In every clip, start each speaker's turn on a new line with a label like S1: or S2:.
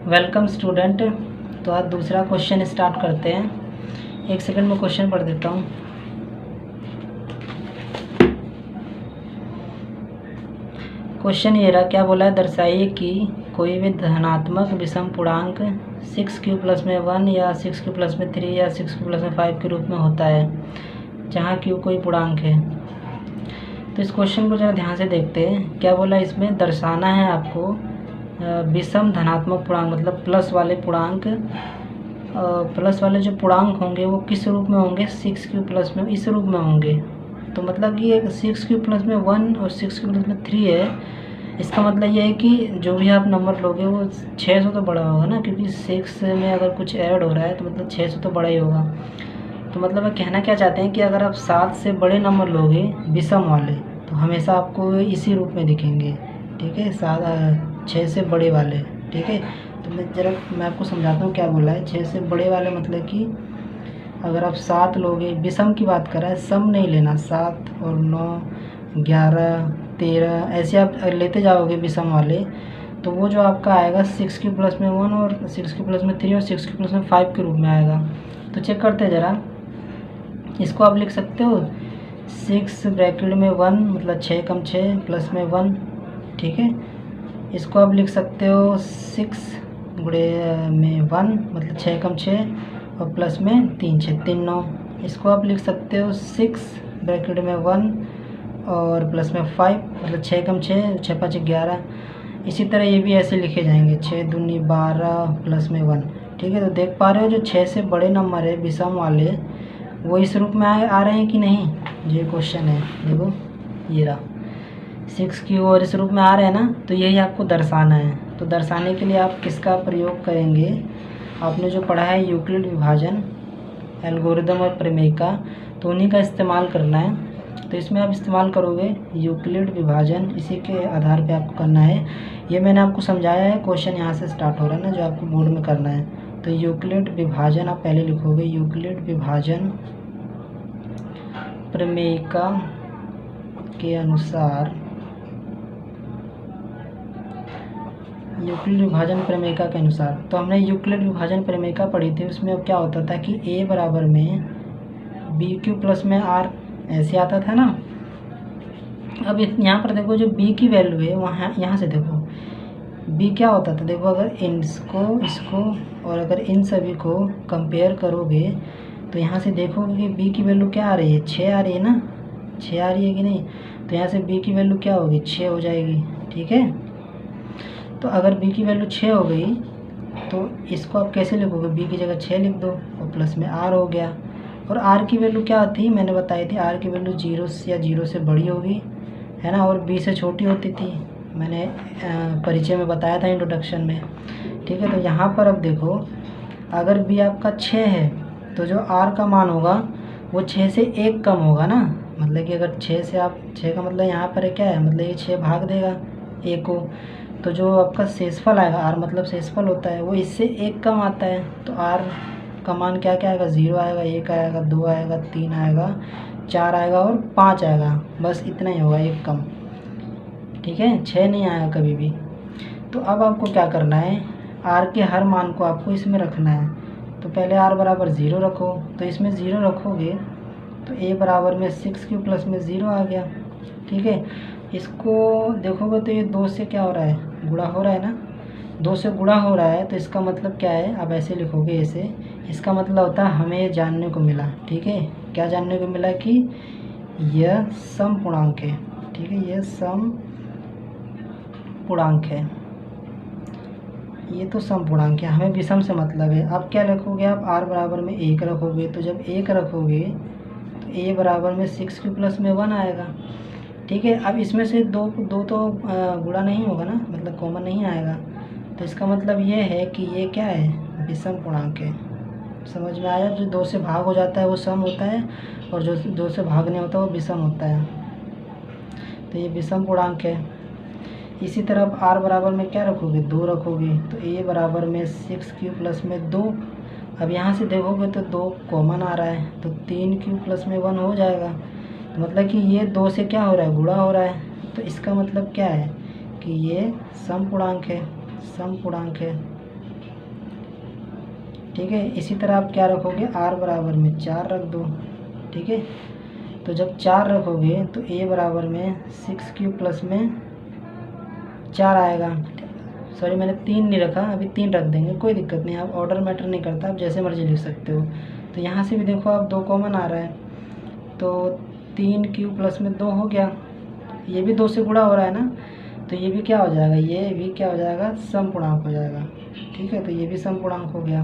S1: Welcome student. तो आज दूसरा क्वेश्चन स्टार्ट करते हैं। एक सेकंड में क्वेश्चन पढ़ देता हूँ। क्वेश्चन ये रहा, क्या बोला है, दर्शाइए कि कोई भी धनात्मक विषम पूर्णांक 6q में 1 या 6q में 3 या 6q में 5 के रूप में होता है जहाँ q कोई पूर्णांक है। तो इस क्वेश्चन को जरा ध्यान से देखते हैं। क्या बोला, इसमें दर्शाना है आपको विषम धनात्मक पूर्णांक, मतलब प्लस वाले पूर्णांक, प्लस वाले जो पूर्णांक होंगे वो किस रूप में होंगे, 6q में इस रूप में होंगे। तो मतलब ये 6q में 1 और 6q में 3 है। इसका मतलब ये है कि जो भी आप नंबर लोगे वो 600 तो बड़ा होगा ना, क्योंकि 6 में अगर कुछ ऐड हो रहा है तो मतलब 600 तो बड़ा ही होगा। तो मतलब कहना क्या चाहते हैं कि अगर आप 7 से बड़े नंबर लोगे विषम वाले तो हमेशा आपको इसी रूप में दिखेंगे, ठीक है, 6 से बड़े वाले, ठीक है। तो मैं आपको समझाता हूँ क्या बोला है। 6 से बड़े वाले मतलब कि अगर आप 7 लोगे, विषम की बात कर रहा है, सम नहीं लेना, 7 और 9 11 13 ऐसे आप लेते जाओगे विषम वाले, तो वो जो आपका आएगा 6q में 1 और 6q में 3 और 6q में 5 के रूप में आएगा। तो चेक करते हैं ज़रा। इसको आप लिख सकते हो 6 ब्रैकेट में 1 मतलब 6 कम 6 प्लस में 1, ठीक है। इसको आप लिख सकते हो 6 गुणे में 1 मतलब 6 कम 6 और प्लस में 3 6 3 9। इसको आप लिख सकते हो 6 ब्रैकेट में 1 और प्लस में 5 मतलब 6 कम 6 6 5 11। इसी तरह ये भी ऐसे लिखे जाएंगे 6 दूनी 12 प्लस में 1, ठीक है। तो देख पा रहे हो जो 6 से बड़े नंबर है विषम वाले वो इस रूप में आ रहे हैं कि नहीं। ये क्वेश्चन है, देखो ये रहा 6q और इस रूप में आ रहे हैं ना, तो यही आपको दर्शाना है। तो दर्शाने के लिए आप किसका प्रयोग करेंगे, आपने जो पढ़ा है यूक्लिड विभाजन, एल्गोरिदम और प्रमेय का, तो उन्हीं का इस्तेमाल करना है। तो इसमें आप इस्तेमाल करोगे यूक्लिड विभाजन, इसी के आधार पे आपको करना है। ये मैंने आपको समझाया है, क्वेश्चन यहाँ से स्टार्ट हो रहा है ना, जो आपको बोर्ड में करना है। तो यूक्लिड विभाजन आप पहले लिखोगे, यूक्लिड विभाजन प्रमेय के अनुसार, यूक्लिड विभाजन प्रमेयिका के अनुसार। तो हमने यूक्लिड विभाजन प्रमेयिका पढ़ी थी, उसमें अब क्या होता था कि a बराबर में bq में r ऐसे आता था ना। अब यहाँ पर देखो जो b की वैल्यू है वहाँ यहाँ से देखो b क्या होता था, देखो अगर इसको और अगर इन सभी को कंपेयर करोगे तो यहाँ से देखोगे कि b की वैल्यू क्या आ रही है, 6 आ रही है ना, 6 आ रही है कि नहीं। तो यहाँ से b की वैल्यू क्या होगी, 6 हो जाएगी, ठीक है। तो अगर b की वैल्यू 6 हो गई तो इसको आप कैसे लिखोगे, b की जगह 6 लिख दो और प्लस में r हो गया। और r की वैल्यू क्या थी, मैंने बताई थी, r की वैल्यू 0 से या 0 से बड़ी होगी, है ना, और b से छोटी होती थी, मैंने परिचय में बताया था, इंट्रोडक्शन में, ठीक है। तो यहाँ पर अब देखो अगर b आपका 6 है तो जो r का मान होगा वो 6 से 1 कम होगा ना। मतलब कि अगर 6 से आप 6 का मतलब यहाँ पर क्या है, मतलब ये 6 भाग देगा a को, तो जो आपका शेषफल आएगा, r मतलब शेषफल होता है, वो इससे 1 कम आता है। तो r का मान क्या क्या आएगा, 0 आएगा, 1 आएगा, 2 आएगा, 3 आएगा, 4 आएगा और 5 आएगा, बस इतना ही होगा, 1 कम, ठीक है, 6 नहीं आएगा कभी भी। तो अब आपको क्या करना है, r के हर मान को आपको इसमें रखना है। तो पहले r बराबर 0 रखो, तो इसमें 0 रखोगे तो a बराबर में 6q में 0 आ गया, ठीक है। इसको देखोगे तो ये 2 से क्या हो रहा है, गुणा हो रहा है ना, 2 से गुणा हो रहा है, तो इसका मतलब क्या है, अब ऐसे लिखोगे ऐसे, इसका मतलब होता है हमें जानने को मिला, ठीक है। क्या जानने को मिला कि यह सम पूर्णांक है, ठीक है, यह सम पूर्णांक है, ये तो सम पूर्णांक है, हमें विषम से मतलब है। अब क्या रखोगे आप, r बराबर में 1 रखोगे, तो जब 1 रखोगे तो a बराबर में 6q में 1 आएगा, ठीक है। अब इसमें से दो तो गुणा नहीं होगा ना, मतलब कॉमन नहीं आएगा, तो इसका मतलब ये है कि ये क्या है, विषम पूर्णांक है। समझ में आया, जो 2 से भाग हो जाता है वो सम होता है और जो 2 से भाग नहीं होता वो विषम होता है। तो ये विषम पूर्णांक है। इसी तरह आप r बराबर में क्या रखोगे, 2 रखोगे, तो a बराबर में 6q में 2। अब यहाँ से देखोगे तो 2 कॉमन आ रहा है, तो 3q में 1 हो जाएगा। मतलब कि ये 2 से क्या हो रहा है, गुणा हो रहा है, तो इसका मतलब क्या है कि ये सम पूर्णांक है, सम पूर्णांक है, ठीक है। इसी तरह आप क्या रखोगे, r बराबर में 4 रख दो। ठीक है, तो जब 4 रखोगे तो a बराबर में 6³ प्लस में 4 आएगा। सॉरी, मैंने 3 नहीं रखा, अभी 3 रख देंगे, कोई दिक्कत नहीं, आप ऑर्डर मैटर नहीं करता, आप जैसे मर्जी लिख सकते हो। तो यहाँ से भी देखो आप 2 कॉमन आ रहा है, तो 3³ प्लस में 2 हो गया, ये भी 2 से गुणा हो रहा है ना, तो ये भी क्या हो जाएगा, ये भी क्या हो जाएगा, सम पूर्णांक हो जाएगा। ठीक है, तो ये भी सम पूर्णांक हो गया।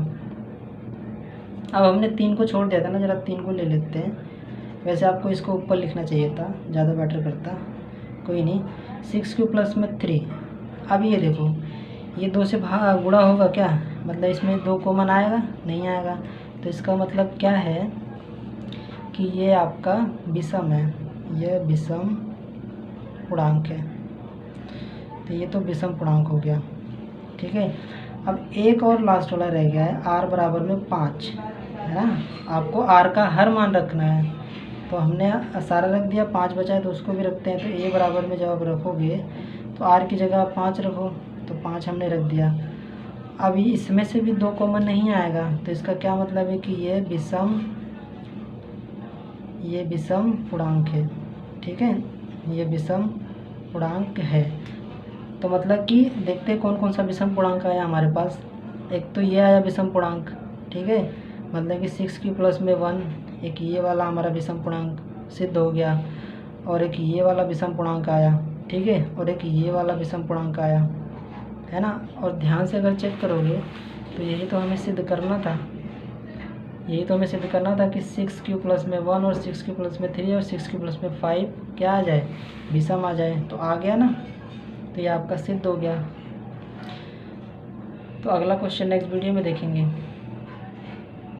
S1: अब हमने 3 को छोड़ दिया था ना, ज़रा 3 को ले लेते हैं। वैसे आपको इसको ऊपर लिखना चाहिए था, ज़्यादा बेटर करता, कोई नहीं। 6³ प्लस में 3। अब ये देखो, ये 2 से गुणा होगा क्या, मतलब इसमें 2 कॉमन आएगा, नहीं आएगा, तो इसका मतलब क्या है कि ये आपका विषम है, यह विषम पूर्णांक है। तो ये तो विषम पूर्णांक हो गया। ठीक है, अब एक और लास्ट वाला रह गया है, r बराबर में 5, है ना। आपको r का हर मान रखना है, तो हमने सारा रख दिया, 5 बचा है तो उसको भी रखते हैं। तो a बराबर में जब आप रखोगे तो r की जगह 5 रखो, तो 5 हमने रख दिया। अब इसमें से भी 2 कॉमन नहीं आएगा, तो इसका क्या मतलब है कि ये विषम पूर्णांक है। ठीक है, ये विषम पूर्णांक है। तो मतलब कि देखते हैं कौन कौन सा विषम पूर्णांक आया हमारे पास। एक तो ये आया विषम पूर्णांक, ठीक है, मतलब कि 6³ प्लस में 1, एक ये वाला हमारा विषम पूर्णांक सिद्ध हो गया, और एक ये वाला विषम पूर्णांक आया। ठीक है, और एक ये वाला विषम पूर्णांक आया, है ना। और ध्यान से अगर चेक करोगे तो यही तो हमें सिद्ध करना था, कि 6³ प्लस में 1 और 6³ प्लस में 3 और 6³ प्लस में 5 क्या आ जाए, विषम आ जाए। तो आ गया ना, तो ये आपका सिद्ध हो गया। तो अगला क्वेश्चन नेक्स्ट वीडियो में देखेंगे।